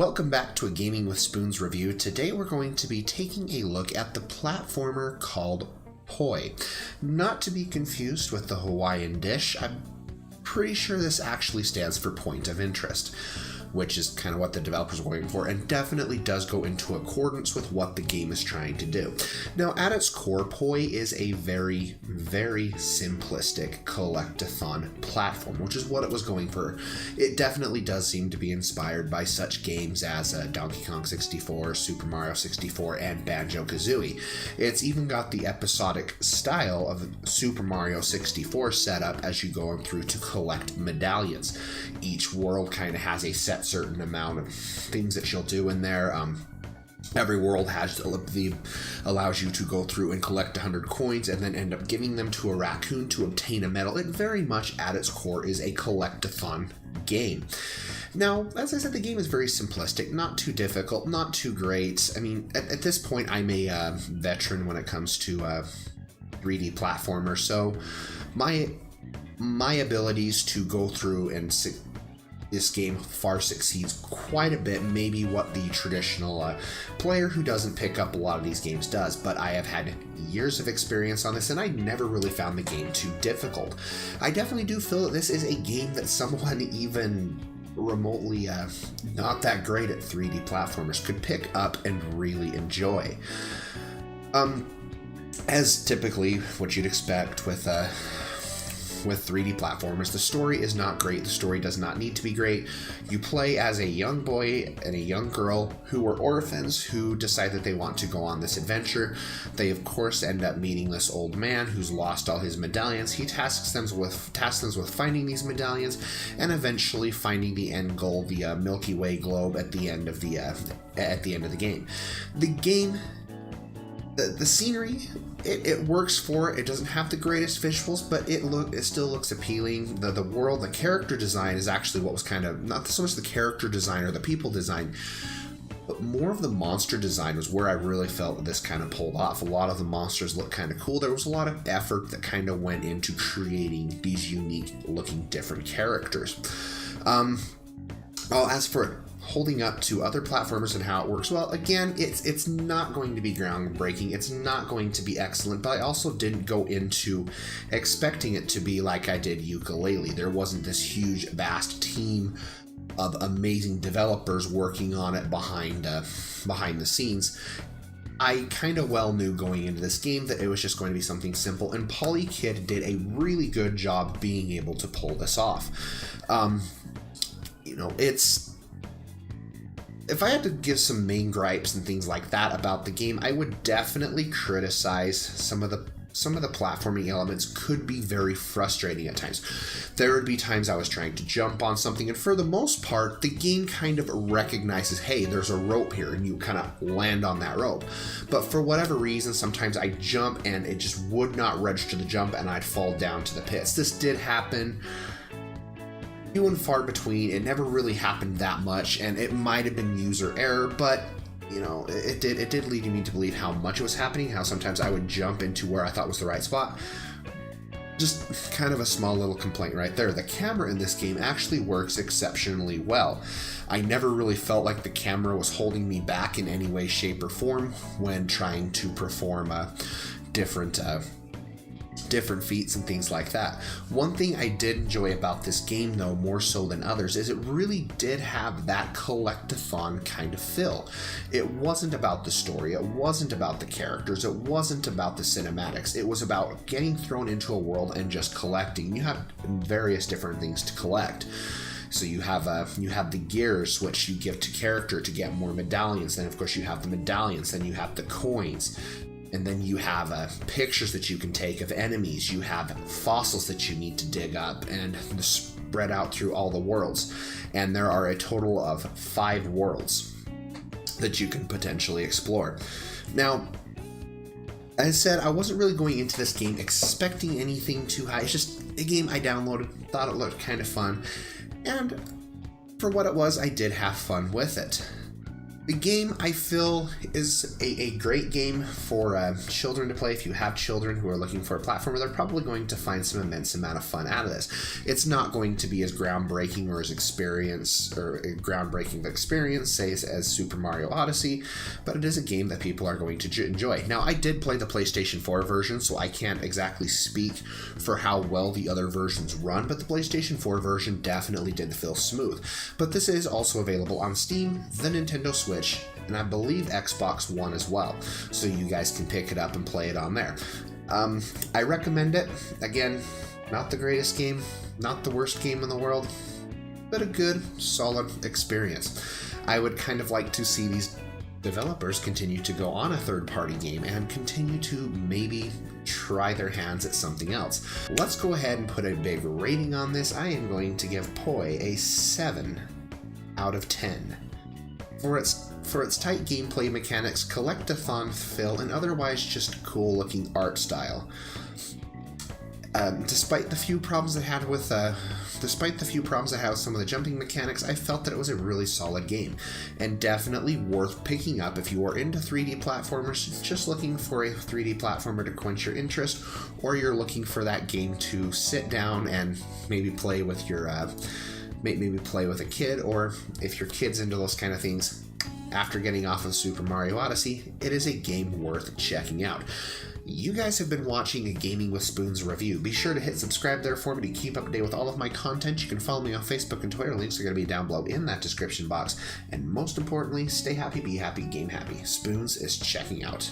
Welcome back to a Gaming with Spoons review. Today we're going to be taking a look at the platformer called Poi. Not to be confused with the Hawaiian dish, I'm pretty sure this actually stands for point of interest, which is kind of what the developers were going for, and definitely does go into accordance with what the game is trying to do. Now, at its core, Poi is a very, very simplistic collect-a-thon platform, which is what it was going for. It definitely does seem to be inspired by such games as Donkey Kong 64, Super Mario 64, and Banjo-Kazooie. It's even got the episodic style of Super Mario 64 setup as you go through to collect medallions. Each world kind of has a set certain amount of things that you'll do in there. Every world allows you to go through and collect 100 coins and then end up giving them to a raccoon to obtain a medal. It very much at its core is a collect-a-thon game. Now, as I said, the game is very simplistic, not too difficult, not too great. I mean, at this point, I'm a veteran when it comes to 3D platformers, so my abilities to go through and this game far succeeds quite a bit, maybe what the traditional player who doesn't pick up a lot of these games does, but I have had years of experience on this and I never really found the game too difficult. I definitely do feel that this is a game that someone even remotely not that great at 3D platformers could pick up and really enjoy. As typically what you'd expect with 3D platformers, the story is not great. The story does not need to be great. You play as a young boy and a young girl who were orphans who decide that they want to go on this adventure. They of course end up meeting this old man who's lost all his medallions. He tasks them with finding these medallions and eventually finding the end goal, the Milky Way globe at the end of the game. The game, the scenery, it works for it. It doesn't have the greatest visuals, but it still looks appealing. The world, the character design is actually what was kind of, not so much the character design or the people design, but more of the monster design was where I really felt that this kind of pulled off. A lot of the monsters look kind of cool. There was a lot of effort that kind of went into creating these unique looking different characters. Well, as for holding up to other platformers and how it works, well, again, it's not going to be groundbreaking, it's not going to be excellent, but I also didn't go into expecting it to be like I did Yooka-Laylee. There wasn't this huge, vast team of amazing developers working on it behind the scenes. I kind of well knew going into this game that it was just going to be something simple, and PolyKid did a really good job being able to pull this off. If I had to give some main gripes and things like that about the game, I would definitely criticize some of the platforming elements could be very frustrating at times. There would be times I was trying to jump on something, and for the most part, the game kind of recognizes, hey, there's a rope here, and you kind of land on that rope. But for whatever reason, sometimes I jump and it just would not register the jump, and I'd fall down to the pits. This did happen few and far between. It never really happened that much, and it might have been user error, but it did lead me to believe how much it was happening, how sometimes I would jump into where I thought was the right spot. Just kind of a small little complaint right there. The camera in this game actually works exceptionally well. I never really felt like the camera was holding me back in any way, shape, or form when trying to perform different feats and things like that. One thing I did enjoy about this game, though, more so than others, is it really did have that collect-a-thon kind of feel. It wasn't about the story, it wasn't about the characters, it wasn't about the cinematics. It was about getting thrown into a world and just collecting. You have various different things to collect. So you have the gears, which you give to character to get more medallions. Then of course you have the medallions. Then you have the coins. And then you have pictures that you can take of enemies. You have fossils that you need to dig up and spread out through all the worlds. And there are a total of 5 worlds that you can potentially explore. Now, as I said, I wasn't really going into this game expecting anything too high. It's just a game I downloaded, thought it looked kind of fun. And for what it was, I did have fun with it. The game, I feel, is a great game for children to play. If you have children who are looking for a platformer, they're probably going to find some immense amount of fun out of this. It's not going to be as groundbreaking or as groundbreaking experience, say, as Super Mario Odyssey, but it is a game that people are going to enjoy. Now, I did play the PlayStation 4 version, so I can't exactly speak for how well the other versions run, but the PlayStation 4 version definitely did feel smooth. But this is also available on Steam, the Nintendo Switch, and I believe Xbox One as well, so you guys can pick it up and play it on there. I recommend it. Again, not the greatest game, not the worst game in the world, but a good, solid experience. I would kind of like to see these developers continue to go on a third-party game and continue to maybe try their hands at something else. Let's go ahead and put a big rating on this. I am going to give Poi a 7 out of 10. For its tight gameplay mechanics, collectathon feel, and otherwise just cool looking art style. Despite the few problems I had with some of the jumping mechanics, I felt that it was a really solid game, and definitely worth picking up if you are into 3D platformers, just looking for a 3D platformer to quench your interest, or you're looking for that game to sit down and maybe play with your maybe play with a kid, or if your kid's into those kind of things, after getting off of Super Mario Odyssey, it is a game worth checking out. You guys have been watching a Gaming with Spoons review. Be sure to hit subscribe there for me to keep up to date with all of my content. You can follow me on Facebook and Twitter. Links are going to be down below in that description box. And most importantly, stay happy, be happy, game happy. Spoons is checking out.